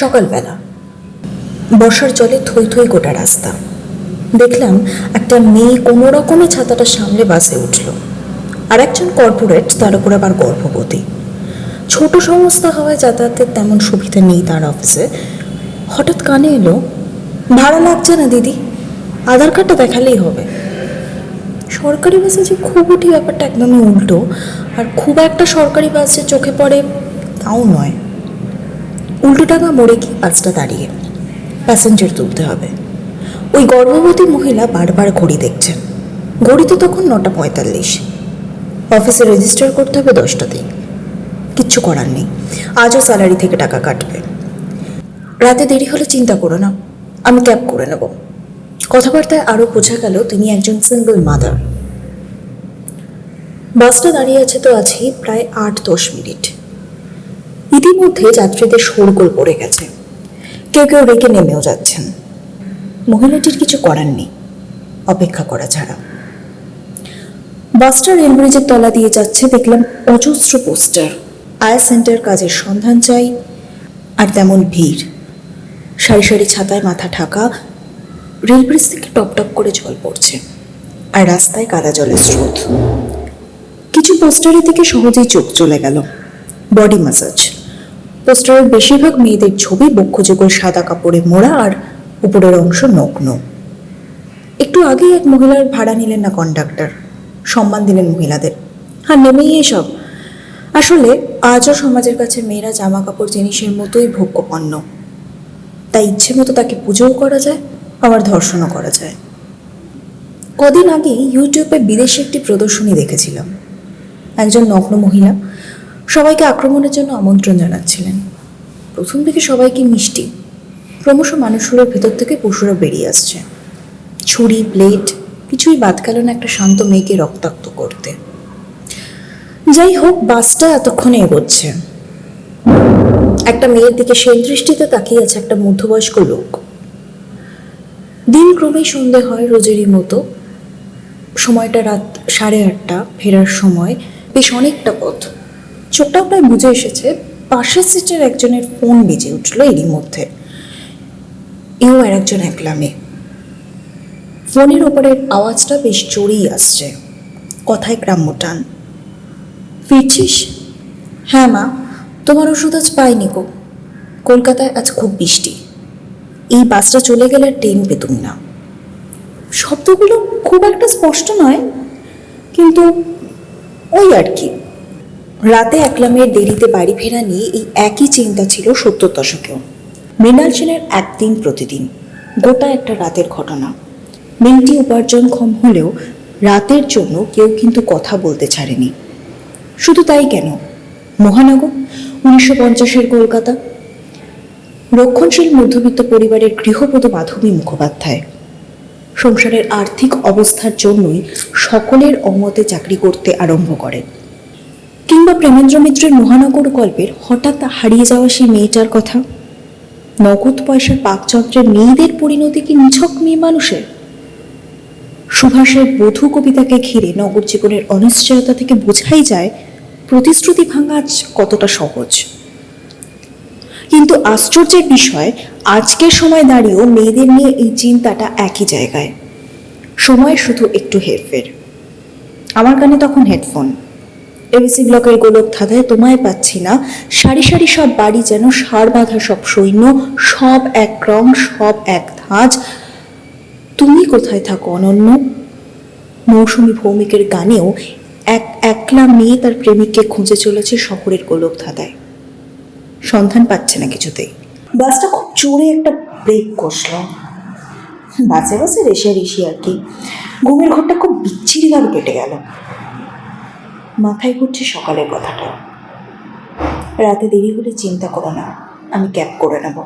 সকালবেলা বর্ষার জলে থই থই গোটা রাস্তা। দেখলাম একটা মেয়ে কোনো রকমে ছাতাটা সামলে বাসে উঠল, আর একজন কর্পোরেট, তার উপর আবার গর্ভবতী। ছোট সংস্থা হওয়ায় যাতায়াতের তেমন সুবিধা নেই তার অফিসে। হঠাৎ কানে এলো, ভাড়া লাগছে না দিদি, আধার কার্ডটা দেখালেই হবে। সরকারি বাসে যে খুব উঠি ব্যাপারটা একদমই উল্টো, আর খুব একটা সরকারি বাসে চোখে পড়ে তাও নয়। উল্টো টাকা মোড়ে কি বাসটা দাঁড়িয়ে, প্যাসেঞ্জার তুলতে হবে। ওই গর্ভবতী মহিলা বারবার ঘড়ি দেখছেন। ঘড়িতে তখন 9:45। অফিসে রেজিস্টার করতে হবে 10টাতেই। কিচ্ছু করার নেই, আজও স্যালারি থেকে টাকা কাটবে। রাতে দেরি হলে চিন্তা করো না, আমি ক্যাব করে নেব। কথাবার্তায় আরও বোঝা গেল তিনি একজন সিঙ্গল মাদার। বাসটা দাঁড়িয়ে আছে তো আছেই প্রায় 8-10 মিনিট। ইতিমধ্যে যাত্রীদের শোরগোল পড়ে গেছে, কেউ কেউ রেখে নেমেও যাচ্ছেন। মহিলাটির কিছু করার নেই, অপেক্ষা করা ছাড়া। বাসটা রেল ব্রিজের তলা দিয়ে যাচ্ছে। দেখলাম অজস্র পোস্টার, আয়া সেন্টার, কাজের সন্ধান চাই, আর তেমন ভিড়। সারি সারি ছাতায় মাথা ঢাকা। রেল ব্রিজ থেকে টপ টপ করে জল পড়ছে, আর রাস্তায় কাদা জলের স্রোত। কিছু পোস্টারের দিকে সহজেই চোখ চলে গেল। Body massage. পোস্টারের বেশিরভাগ মেয়েদের ছবি, বক্ষযুগল সাদা কাপড়ে মোড়া, আর উপরের অংশ নগ্ন। একটু আগেই এক মহিলার ভাড়া নিলেন না কন্ডাক্টর, সম্মান দিলেন মহিলাদের, আর নেমেই এসব। আসলে আজও সমাজের কাছে মেয়েরা জামা কাপড় জিনিসের মতোই ভোগ্য পণ্য। তাই ইচ্ছে মতো তাকে পুজোও করা যায়, আবার ধর্ষণও করা যায়। কদিন আগেই ইউটিউবে বিদেশে একটি প্রদর্শনী দেখেছিলাম। একজন নগ্ন মহিলা সবাইকে আক্রমণের জন্য আমন্ত্রণ জানাচ্ছিলেন। প্রথম থেকে সবাইকে মিষ্টি, ক্রমশ মানুষগুলোর ভেতর থেকে পশুরা বেরিয়ে আসছে। ছুরি, প্লেট, কিছুই বাদ গেল না একটা শান্ত মেয়েকে রক্তাক্ত করতে। যাই হোক, বাসটা এতক্ষণে এগোচ্ছে। একটা মেয়ের দিকে সেই দৃষ্টিতে তাকিয়ে আছে একটা মধ্যবয়স্ক লোক। দিন ক্রমেই সন্ধে হয় রোজেরই মতো। সময়টা রাত 8:30। ফেরার সময় বেশ অনেকটা পথ। চোখটাও প্রায় বুঝে এসেছে। পাশের সিটের একজনের ফোন বেজে উঠল এরই মধ্যে। এও আর একজন একলা মেয়ে। ফোনের ওপরের আওয়াজটা বেশ জোরেই আসছে, কথায় গ্রাম্য টান। ফিরছিস? হ্যাঁ মা, তোমার ওষুধ আজ পাইনি গো। কলকাতায় আজ খুব বৃষ্টি, এই বাসটা চলে গেলে আর ট্রেন পেতুম না। শব্দগুলো খুব একটা স্পষ্ট নয়, কিন্তু ওই আর কি। রাতে একলা মেয়ের দেরিতে বাড়ি ফেরা নিয়ে এই একই চিন্তা ছিল 70 দশকেও। মৃণাল সেনের একদিন প্রতিদিন, গোটা একটা রাতের ঘটনা। মেয়েটি উপার্জনক্ষম হলেও রাতের জন্য কেউ কিন্তু কথা বলতে ছাড়েনি। শুধু তাই কেন, মহানগর, 1950-এর কলকাতা। রক্ষণশীল মধ্যবিত্ত পরিবারের গৃহবধূ মাধবী মুখোপাধ্যায় সংসারের আর্থিক অবস্থার জন্যই সকলের অমতে চাকরি করতে আরম্ভ করেন। কিংবা প্রেমেন্দ্র মিত্রের মহানগর গল্পের হঠাৎ হারিয়ে যাওয়া সেই মেয়েটার কথা। নগদ পয়সার পাকচন্দ্রের মেয়েদের পরিণতি কি নিছক মেয়ে মানুষের? সুভাষের বধূ কবিতাকে ঘিরে নগর জীবনের অনিশ্চয়তা থেকে বোঝাই যায় প্রতিশ্রুতি ভাঙা আজ কতটা সহজ। কিন্তু আশ্চর্যের বিষয়, আজকের সময় দাঁড়িয়েও মেয়েদের নিয়ে এই চিন্তাটা একই জায়গায়। সময় শুধু একটু হেরফের। আমার কানে তখন হেডফোন। এবিসি ব্লকের গোলক ধাঁধায় তোমায় পাচ্ছি না, সারি সারি সব বাড়ি যেন সার বাঁধা সব সৈন্য, সব এক রং, সব এক ধাঁচ, তুমি কোথায় থাকো অনন্য। মৌসুমী ভৌমিকের গানেও একলা মেয়ে তার প্রেমিককে খুঁজে চলেছে শহরের গোলক ধাঁধায়, সন্ধান পাচ্ছে না কিছুতেই। বাসটা খুব জোরে একটা ব্রেক কষল। বাসে বাসে রেশারেশি আর কি। ঘুমের ঘরটা খুব বিচ্ছিরিভাবে কেটে গেল। মাথায় ঘুরছে সকালের কথাটা। রাতে দেরি হলে চিন্তা করো না, আমি ক্যাব করে নেব।